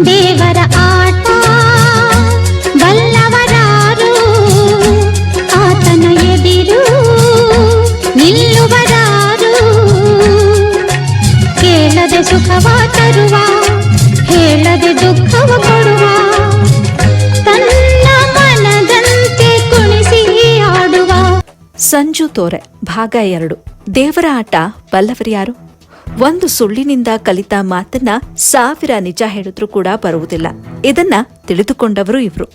ದೇವರ ಆಟ ಬಲ್ಲವರಾರು, ಆತನ ಎದಿರು ನಿಲ್ಲುವರಾರು. ಕೇಳದೆ ಸುಖವ ತರುವ, ಹೇಳದೆ ದುಃಖವ ಕೊಡುವ, ತನ್ನ ಮನದಂತೆ ಕುಣಿಸಿ ಆಡುವ. ಸಂಜು ತೋರೆ ಭಾಗ 2. ದೇವರ ಆಟ ಬಲ್ಲವರ್ಯಾರು? ಒಂದು ಸುಳ್ಳಿನಿಂದ ಕಲಿತ ಮಾತನ್ನ 1000 ನಿಜ ಹೇಳಿದ್ರೂ ಕೂಡ ಬರುವುದಿಲ್ಲ. ಇದನ್ನ ತಿಳಿದುಕೊಂಡವರು ಇವರು.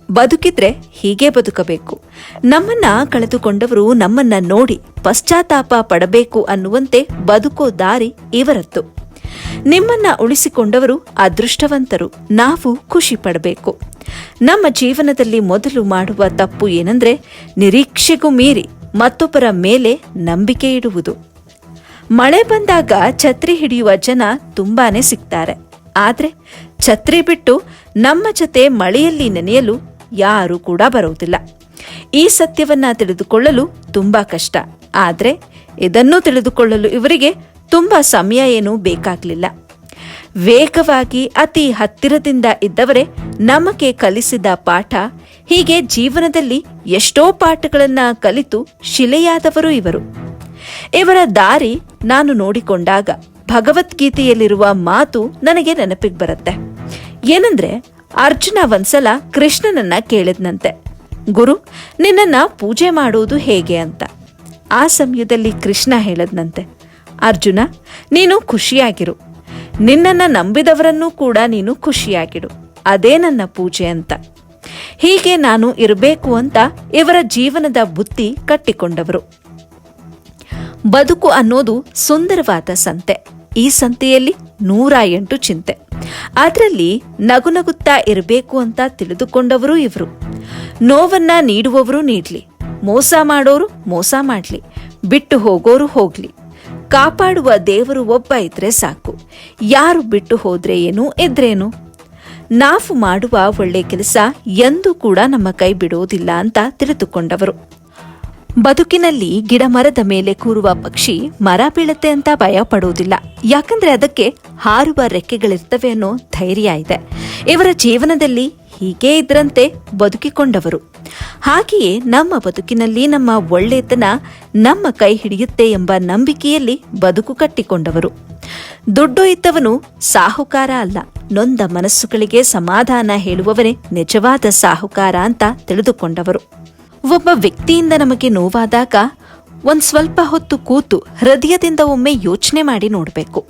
ಬದುಕಿದ್ರೆ ಹೀಗೆ ಬದುಕಬೇಕು, ನಮ್ಮನ್ನ ಕಳೆದುಕೊಂಡವರು ನಮ್ಮನ್ನ ನೋಡಿ ಪಶ್ಚಾತ್ತಾಪ ಪಡಬೇಕು ಅನ್ನುವಂತೆ ಬದುಕೋ ದಾರಿ ಇವರದ್ದು. ನಿಮ್ಮನ್ನ ಉಳಿಸಿಕೊಂಡವರು ಅದೃಷ್ಟವಂತರು, ನಾವು ಖುಷಿ ಪಡಬೇಕು. ನಮ್ಮ ಜೀವನದಲ್ಲಿ ಮೊದಲು ಮಾಡುವ ತಪ್ಪು ಏನಂದ್ರೆ ನಿರೀಕ್ಷೆಗೂ ಮೀರಿ ಮತ್ತೊಬ್ಬರ ಮೇಲೆ ನಂಬಿಕೆ ಇಡುವುದು. ಮಳೆ ಬಂದಾಗ ಛತ್ರಿ ಹಿಡಿಯುವ ಜನ ತುಂಬಾನೇ ಸಿಗ್ತಾರೆ, ಆದ್ರೆ ಛತ್ರಿ ಬಿಟ್ಟು ನಮ್ಮ ಜೊತೆ ಮಳೆಯಲ್ಲಿ ನೆನೆಯಲು ಯಾರೂ ಕೂಡ ಬರುವುದಿಲ್ಲ. ಈ ಸತ್ಯವನ್ನ ತಿಳಿದುಕೊಳ್ಳಲು ತುಂಬಾ ಕಷ್ಟ, ಆದ್ರೆ ಇದನ್ನು ತಿಳಿದುಕೊಳ್ಳಲು ಇವರಿಗೆ ತುಂಬಾ ಸಮಯ ಏನೂ ಬೇಕಾಗಲಿಲ್ಲ. ವೇಗವಾಗಿ ಅತಿ ಹತ್ತಿರದಿಂದ ಇದ್ದವರೇ ನಮಗೆ ಕಲಿಸಿದ ಪಾಠ. ಹೀಗೆ ಜೀವನದಲ್ಲಿ ಎಷ್ಟೋ ಪಾಠಗಳನ್ನ ಕಲಿತು ಶಿಲೆಯಾದವರು ಇವರು. ಇವರ ದಾರಿ ನಾನು ನೋಡಿಕೊಂಡಾಗ ಭಗವದ್ಗೀತೆಯಲ್ಲಿರುವ ಮಾತು ನನಗೆ ನೆನಪಿಗೆ ಬರುತ್ತೆ. ಏನಂದ್ರೆ, ಅರ್ಜುನ ಒಂದ್ಸಲ ಕೃಷ್ಣನನ್ನ ಕೇಳಿದ್ನಂತೆ, ಗುರು, ನಿನ್ನನ್ನ ಪೂಜೆ ಮಾಡುವುದು ಹೇಗೆ ಅಂತ. ಆ ಸಮಯದಲ್ಲಿ ಕೃಷ್ಣ ಹೇಳದ್ನಂತೆ, ಅರ್ಜುನ, ನೀನು ಖುಷಿಯಾಗಿರು, ನಿನ್ನನ್ನ ನಂಬಿದವರನ್ನೂ ಕೂಡ ನೀನು ಖುಷಿಯಾಗಿಡು, ಅದೇ ನನ್ನ ಪೂಜೆ ಅಂತ. ಹೀಗೆ ನಾನು ಇರಬೇಕು ಅಂತ ಇವರ ಜೀವನದ ಬುತ್ತಿ ಕಟ್ಟಿಕೊಂಡವರು. ಬದುಕು ಅನ್ನೋದು ಸುಂದರವಾದ ಸಂತೆ. ಈ ಸಂತೆಯಲ್ಲಿ 108 ಚಿಂತೆ. ಅದರಲ್ಲಿ ನಗುನಗುತ್ತಾ ಇರಬೇಕು ಅಂತ ತಿಳಿದುಕೊಂಡವರು ಇವರು. ನೋವನ್ನ ನೀಡುವವರು ನೀಡ್ಲಿ, ಮೋಸ ಮಾಡೋರು ಮೋಸ ಮಾಡ್ಲಿ, ಬಿಟ್ಟು ಹೋಗೋರು ಹೋಗ್ಲಿ, ಕಾಪಾಡುವ ದೇವರು ಒಬ್ಬ ಇದ್ರೆ ಸಾಕು, ಯಾರು ಬಿಟ್ಟು ಹೋದ್ರೆ ಏನು ಇದ್ರೇನು. ನಾವು ಮಾಡುವ ಒಳ್ಳೆ ಕೆಲಸ ಎಂದೂ ಕೂಡ ನಮ್ಮ ಕೈ ಬಿಡೋದಿಲ್ಲ ಅಂತ ತಿಳಿದುಕೊಂಡವರು. ಬದುಕಿನಲ್ಲಿ ಗಿಡ ಮರದ ಮೇಲೆ ಕೂರುವ ಪಕ್ಷಿ ಮರ ಬೀಳತ್ತೆ ಅಂತ ಭಯ ಪಡುವುದಿಲ್ಲ, ಯಾಕಂದ್ರೆ ಅದಕ್ಕೆ ಹಾರುವ ರೆಕ್ಕೆಗಳಿರ್ತವೆ ಅನ್ನೋ ಧೈರ್ಯ ಇದೆ. ಇವರ ಜೀವನದಲ್ಲಿ ಹೀಗೆ ಇದ್ರಂತೆ ಬದುಕಿಕೊಂಡವರು. ಹಾಗೆಯೇ ನಮ್ಮ ಬದುಕಿನಲ್ಲಿ ನಮ್ಮ ಒಳ್ಳೆತನ ನಮ್ಮ ಕೈ ಹಿಡಿಯುತ್ತೆ ಎಂಬ ನಂಬಿಕೆಯಲ್ಲಿ ಬದುಕು ಕಟ್ಟಿಕೊಂಡವರು. ದುಡ್ಡು ಇದ್ದವನು ಸಾಹುಕಾರ ಅಲ್ಲ, ನೊಂದ ಮನಸ್ಸುಗಳಿಗೆ ಸಮಾಧಾನ ಹೇಳುವವನೇ ನಿಜವಾದ ಸಾಹುಕಾರ ಅಂತ ತಿಳಿದುಕೊಂಡವರು. ಒಬ್ಬ ವ್ಯಕ್ತಿಯಿಂದ ನಮಗೆ ನೋವಾದಾಗ ಒಂದ್ ಸ್ವಲ್ಪ ಹೊತ್ತು ಕೂತು ಹೃದಯದಿಂದ ಒಮ್ಮೆ ಯೋಚನೆ ಮಾಡಿ ನೋಡಬೇಕು,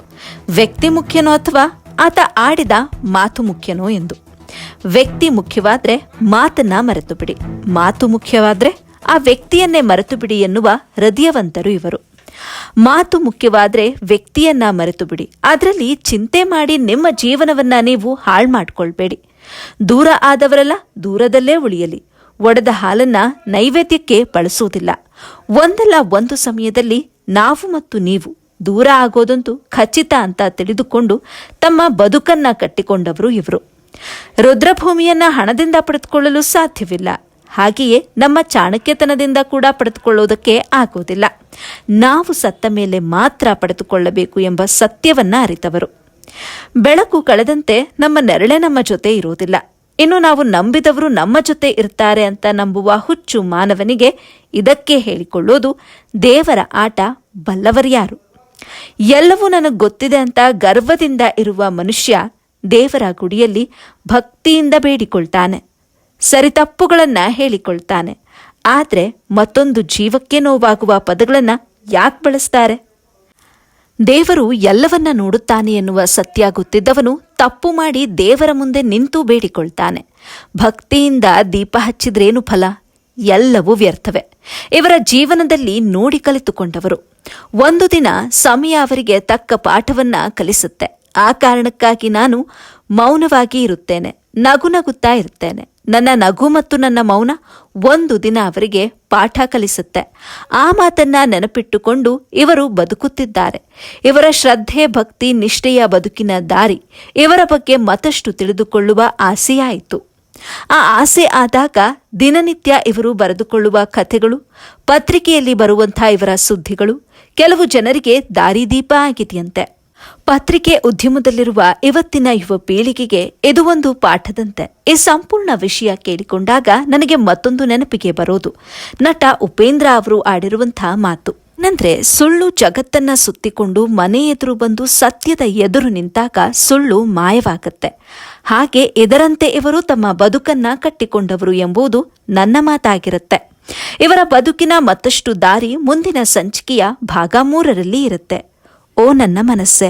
ವ್ಯಕ್ತಿ ಮುಖ್ಯನೋ ಅಥವಾ ಆತ ಆಡಿದ ಮಾತು ಮುಖ್ಯನೋ ಎಂದು. ವ್ಯಕ್ತಿ ಮುಖ್ಯವಾದ್ರೆ ಮಾತನ್ನ ಮರೆತು ಬಿಡಿ, ಮಾತು ಮುಖ್ಯವಾದ್ರೆ ಆ ವ್ಯಕ್ತಿಯನ್ನೇ ಮರೆತು ಬಿಡಿ ಎನ್ನುವ ಹೃದಯವಂತರು ಇವರು. ಮಾತು ಮುಖ್ಯವಾದ್ರೆ ವ್ಯಕ್ತಿಯನ್ನ ಮರೆತು ಬಿಡಿ, ಅದರಲ್ಲಿ ಚಿಂತೆ ಮಾಡಿ ನಿಮ್ಮ ಜೀವನವನ್ನ ನೀವು ಹಾಳು ಮಾಡ್ಕೊಳ್ಬೇಡಿ. ದೂರ ಆದವರೆಲ್ಲ ದೂರದಲ್ಲೇ ಉಳಿಯಲಿ, ಒಡೆದ ಹಾಲನ್ನ ನೈವೇದ್ಯಕ್ಕೆ ಬಳಸುವುದಿಲ್ಲ. ಒಂದಲ್ಲ ಒಂದು ಸಮಯದಲ್ಲಿ ನಾವು ಮತ್ತು ನೀವು ದೂರ ಆಗೋದಂತೂ ಖಚಿತ ಅಂತ ತಿಳಿದುಕೊಂಡು ತಮ್ಮ ಬದುಕನ್ನ ಕಟ್ಟಿಕೊಂಡವರು ಇವರು. ರುದ್ರಭೂಮಿಯನ್ನ ಹಣದಿಂದ ಪಡೆದುಕೊಳ್ಳಲು ಸಾಧ್ಯವಿಲ್ಲ, ಹಾಗೆಯೇ ನಮ್ಮ ಚಾಣಕ್ಯತನದಿಂದ ಕೂಡ ಪಡೆದುಕೊಳ್ಳೋದಕ್ಕೆ ಆಗೋದಿಲ್ಲ. ನಾವು ಸತ್ತ ಮೇಲೆ ಮಾತ್ರ ಪಡೆದುಕೊಳ್ಳಬೇಕು ಎಂಬ ಸತ್ಯವನ್ನ ಅರಿತವರು. ಬೆಳಕು ಕಳೆದಂತೆ ನಮ್ಮ ನೆರಳೆ ನಮ್ಮ ಜೊತೆ ಇರೋದಿಲ್ಲ, ಇನ್ನು ನಾವು ನಂಬಿದವರು ನಮ್ಮ ಜೊತೆ ಇರ್ತಾರೆ ಅಂತ ನಂಬುವ ಹುಚ್ಚು ಮಾನವನಿಗೆ ಇದಕ್ಕೆ ಹೇಳಿಕೊಳ್ಳೋದು ದೇವರ ಆಟ ಬಲ್ಲವರ್ಯಾರು. ಎಲ್ಲವೂ ನನಗೆ ಗೊತ್ತಿದೆ ಅಂತ ಗರ್ವದಿಂದ ಇರುವ ಮನುಷ್ಯ ದೇವರ ಗುಡಿಯಲ್ಲಿ ಭಕ್ತಿಯಿಂದ ಬೇಡಿಕೊಳ್ತಾನೆ, ಸರಿತಪ್ಪುಗಳನ್ನ ಹೇಳಿಕೊಳ್ತಾನೆ. ಆದ್ರೆ ಮತ್ತೊಂದು ಜೀವಕ್ಕೆ ನೋವಾಗುವ ಪದಗಳನ್ನ ಯಾಕೆ ಬಳಸ್ತಾರೆ? ದೇವರು ಎಲ್ಲವನ್ನ ನೋಡುತ್ತಾನೆ ಎನ್ನುವ ಸತ್ಯ ಗೊತ್ತಿದ್ದವನು ತಪ್ಪು ಮಾಡಿ ದೇವರ ಮುಂದೆ ನಿಂತು ಬೇಡಿಕೊಳ್ತಾನೆ. ಭಕ್ತಿಯಿಂದ ದೀಪ ಹಚ್ಚಿದ್ರೇನು ಫಲ? ಎಲ್ಲವೂ ವ್ಯರ್ಥವೇ. ಇವರ ಜೀವನದಲ್ಲಿ ನೋಡಿ ಕಲಿತುಕೊಂಡವರು. ಒಂದು ದಿನ ಸಮಯ ಅವರಿಗೆ ತಕ್ಕ ಪಾಠವನ್ನ ಕಲಿಸುತ್ತೆ. ಆ ಕಾರಣಕ್ಕಾಗಿ ನಾನು ಮೌನವಾಗಿ ಇರುತ್ತೇನೆ, ನಗುನಗುತ್ತಾ ಇರುತ್ತೇನೆ. ನನ್ನ ನಗು ಮತ್ತು ನನ್ನ ಮೌನ ಒಂದು ದಿನ ಅವರಿಗೆ ಪಾಠ ಕಲಿಸುತ್ತೆ. ಆ ಮಾತನ್ನ ನೆನಪಿಟ್ಟುಕೊಂಡು ಇವರು ಬದುಕುತ್ತಿದ್ದಾರೆ. ಇವರ ಶ್ರದ್ಧೆ, ಭಕ್ತಿ, ನಿಷ್ಠೆಯ ಬದುಕಿನ ದಾರಿ ಇವರ ಬಗ್ಗೆ ಮತ್ತಷ್ಟು ತಿಳಿದುಕೊಳ್ಳುವ ಆಸೆಯಾಯಿತು. ಆ ಆಸೆ ಆದಾಗ ದಿನನಿತ್ಯ ಇವರು ಬರೆದುಕೊಳ್ಳುವ ಕಥೆಗಳು, ಪತ್ರಿಕೆಯಲ್ಲಿ ಬರುವಂಥ ಇವರ ಸುದ್ದಿಗಳು ಕೆಲವು ಜನರಿಗೆ ದಾರಿದೀಪ ಆಗಿದೆಯಂತೆ. ಪತ್ರಿಕೆ ಉದ್ಯಮದಲ್ಲಿರುವ ಇವತ್ತಿನ ಯುವ ಪೀಳಿಗೆಗೆ ಇದು ಒಂದು ಪಾಠದಂತೆ. ಈ ಸಂಪೂರ್ಣ ವಿಷಯ ಕೇಳಿಕೊಂಡಾಗ ನನಗೆ ಮತ್ತೊಂದು ನೆನಪಿಗೆ ಬರೋದು ನಟ ಉಪೇಂದ್ರ ಅವರು ಆಡಿರುವಂತಹ ಮಾತು. ನಂದ್ರೆ ಸುಳ್ಳು ಜಗತ್ತನ್ನ ಸುತ್ತಿಕೊಂಡು ಮನೆ ಎದುರು ಬಂದು ಸತ್ಯದ ಎದುರು ನಿಂತಾಗ ಸುಳ್ಳು ಮಾಯವಾಗತ್ತೆ. ಹಾಗೆ ಇದರಂತೆ ಇವರು ತಮ್ಮ ಬದುಕನ್ನ ಕಟ್ಟಿಕೊಂಡವರು ಎಂಬುದು ನನ್ನ ಮಾತಾಗಿರುತ್ತೆ. ಇವರ ಬದುಕಿನ ಮತ್ತಷ್ಟು ದಾರಿ ಮುಂದಿನ ಸಂಚಿಕೆಯ ಭಾಗ 3ರಲ್ಲಿ ಇರುತ್ತೆ. ಓ ನನ್ನ ಮನಸ್ಸೆ.